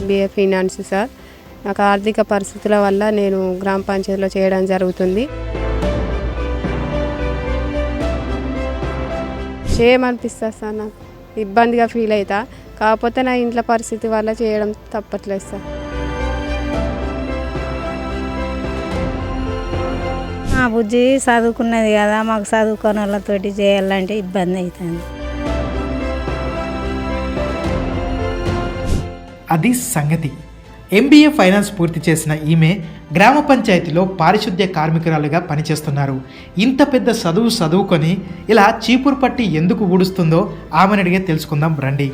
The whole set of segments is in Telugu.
MBA finance sir. నాకు ఆర్థిక పరిస్థితుల వల్ల నేను గ్రామ పంచాయతీలో చేయడం జరుగుతుంది. చేయమనిపిస్తుంది సార్, నాకు ఇబ్బందిగా ఫీల్ అవుతా. కాకపోతే నా ఇంట్లో పరిస్థితి వల్ల చేయడం తప్పట్లేదు సార్. మా బుజ్జి చదువుకున్నది కదా, మాకు చదువుకున్న వాళ్ళతోటి చేయాలంటే ఇబ్బంది అవుతుంది. అది సంగతి. ఎంబీఏ ఫైనాన్స్ పూర్తి చేసిన ఈమె గ్రామ పంచాయతీలో పారిశుద్ధ్య కార్మికురాలుగా పనిచేస్తున్నారు. ఇంత పెద్ద చదువుకొని ఇలా చీపురు పట్టి ఎందుకు ఊడుస్తుందో ఆమెను అడిగే తెలుసుకుందాం రండి.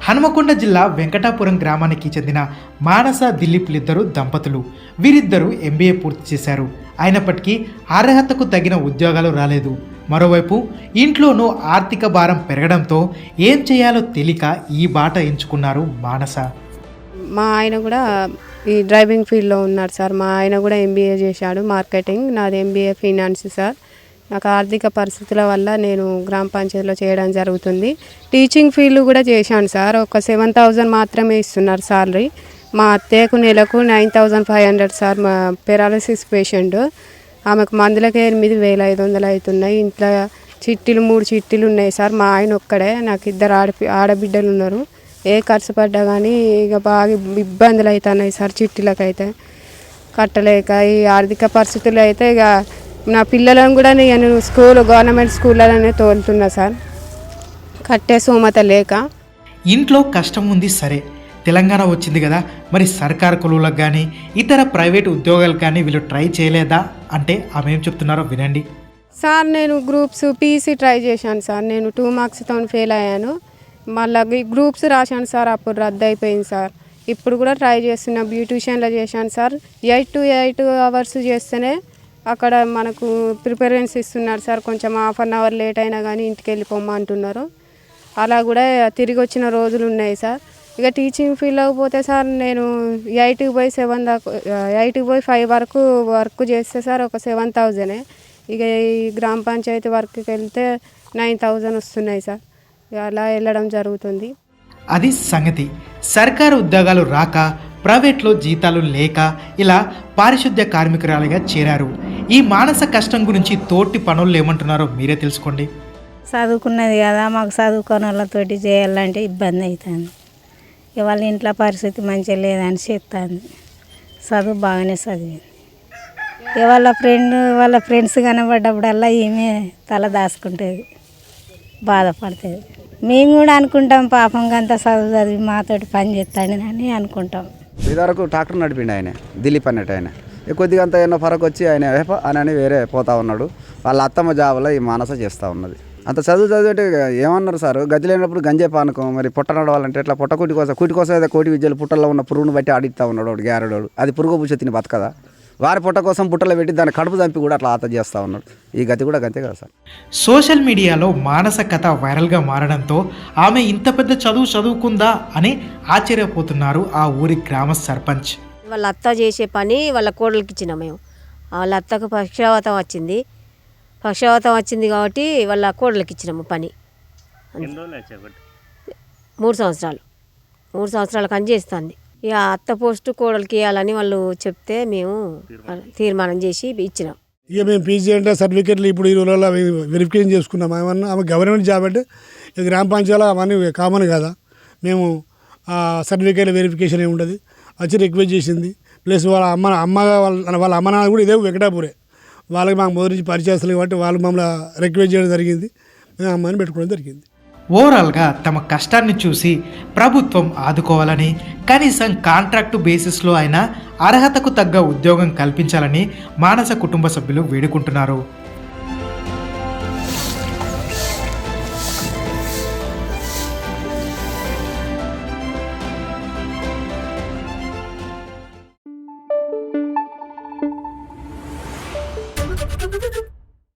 హనుమకొండ జిల్లా వెంకటాపురం గ్రామానికి చెందిన మానస దిలీప్లిద్దరు దంపతులు. వీరిద్దరూ ఎంబీఏ పూర్తి చేశారు. అయినప్పటికీ అర్హతకు తగిన ఉద్యోగాలు రాలేదు. మరోవైపు ఇంట్లోనూ ఆర్థిక భారం పెరగడంతో ఏం చేయాలో తెలియక ఈ బాట ఎంచుకున్నారు మానస. మా ఆయన కూడా ఈ డ్రైవింగ్ ఫీల్డ్లో ఉన్నారు సార్. మా ఆయన కూడా ఎంబీఏ చేశాడు మార్కెటింగ్. నాది ఎంబీఏ ఫైనాన్స్ సార్. నాకు ఆర్థిక పరిస్థితుల వల్ల నేను గ్రామ పంచాయతీలో చేయడం జరుగుతుంది. టీచింగ్ ఫీల్డ్ కూడా చేశాను సార్. ఒక 7,000 మాత్రమే ఇస్తున్నారు సాలరీ. మా అత్తయ్యకు నెలకు 9,500 సార్. మా పెరాలసిస్ పేషెంట్, ఆమెకు మందులకే 8,500 అవుతున్నాయి. ఇంట్లో చిట్టీలు 3 చిట్టీలు ఉన్నాయి సార్. మా ఆయన ఒక్కడే. నాకు 2 ఆడబిడ్డలు ఉన్నారు. ఏ ఖర్చు పడ్డా కానీ ఇక బాగా ఇబ్బందులు అవుతున్నాయి సార్. చిట్టీలకైతే కట్టలేక ఈ ఆర్థిక పరిస్థితులు అయితే ఇక నా పిల్లలను కూడా నేను గవర్నమెంట్ స్కూళ్ళలోనే తోలుతున్నా సార్, కట్టే సోమత లేక. ఇంట్లో కష్టం ఉంది సరే, తెలంగాణ వచ్చింది కదా, మరి సర్కారు కొలువులకు కానీ ఇతర ప్రైవేట్ ఉద్యోగాలకు కానీ వీళ్ళు ట్రై చేయలేదా అంటే ఆమె ఏం చెప్తున్నారో వినండి. సార్ నేను గ్రూప్స్ పీసీ ట్రై చేశాను సార్. నేను 2 మార్క్స్తో ఫెయిల్ అయ్యాను. మళ్ళీ గ్రూప్స్ రాశాను సార్, అప్పుడు రద్దు అయిపోయింది సార్. ఇప్పుడు కూడా ట్రై చేస్తున్నా. బ్యూటిషియన్లో చేశాను సార్. 8 to 8 hours చేస్తేనే అక్కడ మనకు ప్రిఫరెన్స్ ఇస్తున్నారు సార్. కొంచెం ½ an hour లేట్ అయినా కానీ ఇంటికి వెళ్ళిపోమంటున్నారు. అలా కూడా తిరిగి వచ్చిన రోజులు ఉన్నాయి సార్. ఇక టీచింగ్ ఫీల్డ్లోకి పోతే సార్ నేను 8 to 7 దాకా 8 to 5 వరకు వర్క్ చేస్తే సార్ ఒక 7,000. ఇక ఈ గ్రామ పంచాయతీ వర్క్కి వెళ్తే 9,000 వస్తున్నాయి సార్. అలా వెళ్ళడం జరుగుతుంది. అది సంగతి. సర్కారు ఉద్యోగాలు రాక, ప్రైవేట్లో జీతాలు లేక ఇలా పారిశుద్ధ్య కార్మికురాలుగా చేరారు. ఈ మానస కష్టం గురించి తోటి పనులు ఏమంటున్నారో మీరే తెలుసుకోండి. చదువుకున్నది కదా, మాకు చదువుకున్న వాళ్ళతోటి చేయాలంటే ఇబ్బంది అవుతుంది. వాళ్ళ ఇంట్లో పరిస్థితి మంచిగా లేదని చెప్తాను. చదువు బాగానే చదివింది. వాళ్ళ ఫ్రెండ్స్ కనబడ్డప్పుడల్లా ఈమె తల దాచుకుంటుంది, బాధపడుతుంది. మేము కూడా అనుకుంటాం పాపం అంతా చదివి మాతోటి పని చేస్తాడని అనుకుంటాం. ఇదివరకు ట్రాక్టర్ నడిపిండి ఆయన, దిలీప్ అన్నట్టు ఆయన. కొద్దిగా అంత ఏమన్నా ఫరక్ వచ్చి ఆయన అని వేరే పోతా ఉన్నాడు. వాళ్ళ అత్తమ్మ జాబులో ఈ మానస చేస్తూ ఉన్నది. అంత చదువు అంటే ఏమన్నారు సార్, గది లేనప్పుడు గంజే పానకం, మరి పుట్ట నడవాలంటే ఎట్లా పుట్ట కూటి కోసం ఏదో కోటి విద్యలు పుట్టల్లో ఉన్న పురుగును బట్టి ఆడిస్తూ ఉన్నాడు వాడు గ్యారడోడు. అది పురుగు పుచ్చ తిని బతకదా? వారి పుట్ట కోసం పుట్టలో పెట్టి దాన్ని కడుపు చంపి కూడా అట్లా ఆత చేస్తూ ఉన్నాడు. ఈ గతి కూడా గంతే కదా సార్. సోషల్ మీడియాలో మానస కథ వైరల్గా మారడంతో ఆమె ఇంత పెద్ద చదువుకుందా అని ఆశ్చర్యపోతున్నారు ఆ ఊరి గ్రామ సర్పంచ్. వాళ్ళ అత్త చేసే పని వాళ్ళ కోడలికి ఇచ్చినాం మేము. వాళ్ళ అత్తకు పక్షవాతం వచ్చింది కాబట్టి వాళ్ళ కోడలికి ఇచ్చినాము పని. 3 సంవత్సరాలు 3 సంవత్సరాల పని చేస్తుంది. ఇక అత్త పోస్టు కోడలికి ఇవ్వాలని వాళ్ళు చెప్తే మేము తీర్మానం చేసి ఇచ్చినాం. ఇక మేము పీజీ అంటే సర్టిఫికెట్లు ఇప్పుడు ఈ రోజుల్లో వెరిఫికేషన్ చేసుకున్నాం. ఏమన్నా ఆమె గవర్నమెంట్ జాబ్ అంటే గ్రామ పంచాయతీలో అవన్నీ కామన్ కదా. మేము సర్టిఫికేట్ వెరిఫికేషన్ ఏమి ఉంటుంది వచ్చి రిక్వెస్ట్ చేసింది. ప్లస్ వాళ్ళ అమ్మ నాన్న కూడా ఇదే వెంకటాపురే. వాళ్ళకి మాకు మొదటి నుంచి పరిచయాలు కాబట్టి వాళ్ళు మమ్మల్ని రిక్వెస్ట్ చేయడం జరిగింది. మేము అమ్మాయిని పెట్టుకోవడం జరిగింది. ఓవరాల్గా తమ కష్టాన్ని చూసి ప్రభుత్వం ఆదుకోవాలని, కనీసం కాంట్రాక్టు బేసిస్లో అయినా అర్హతకు తగ్గ ఉద్యోగం కల్పించాలని మానస కుటుంబ సభ్యులు వేడుకుంటున్నారు.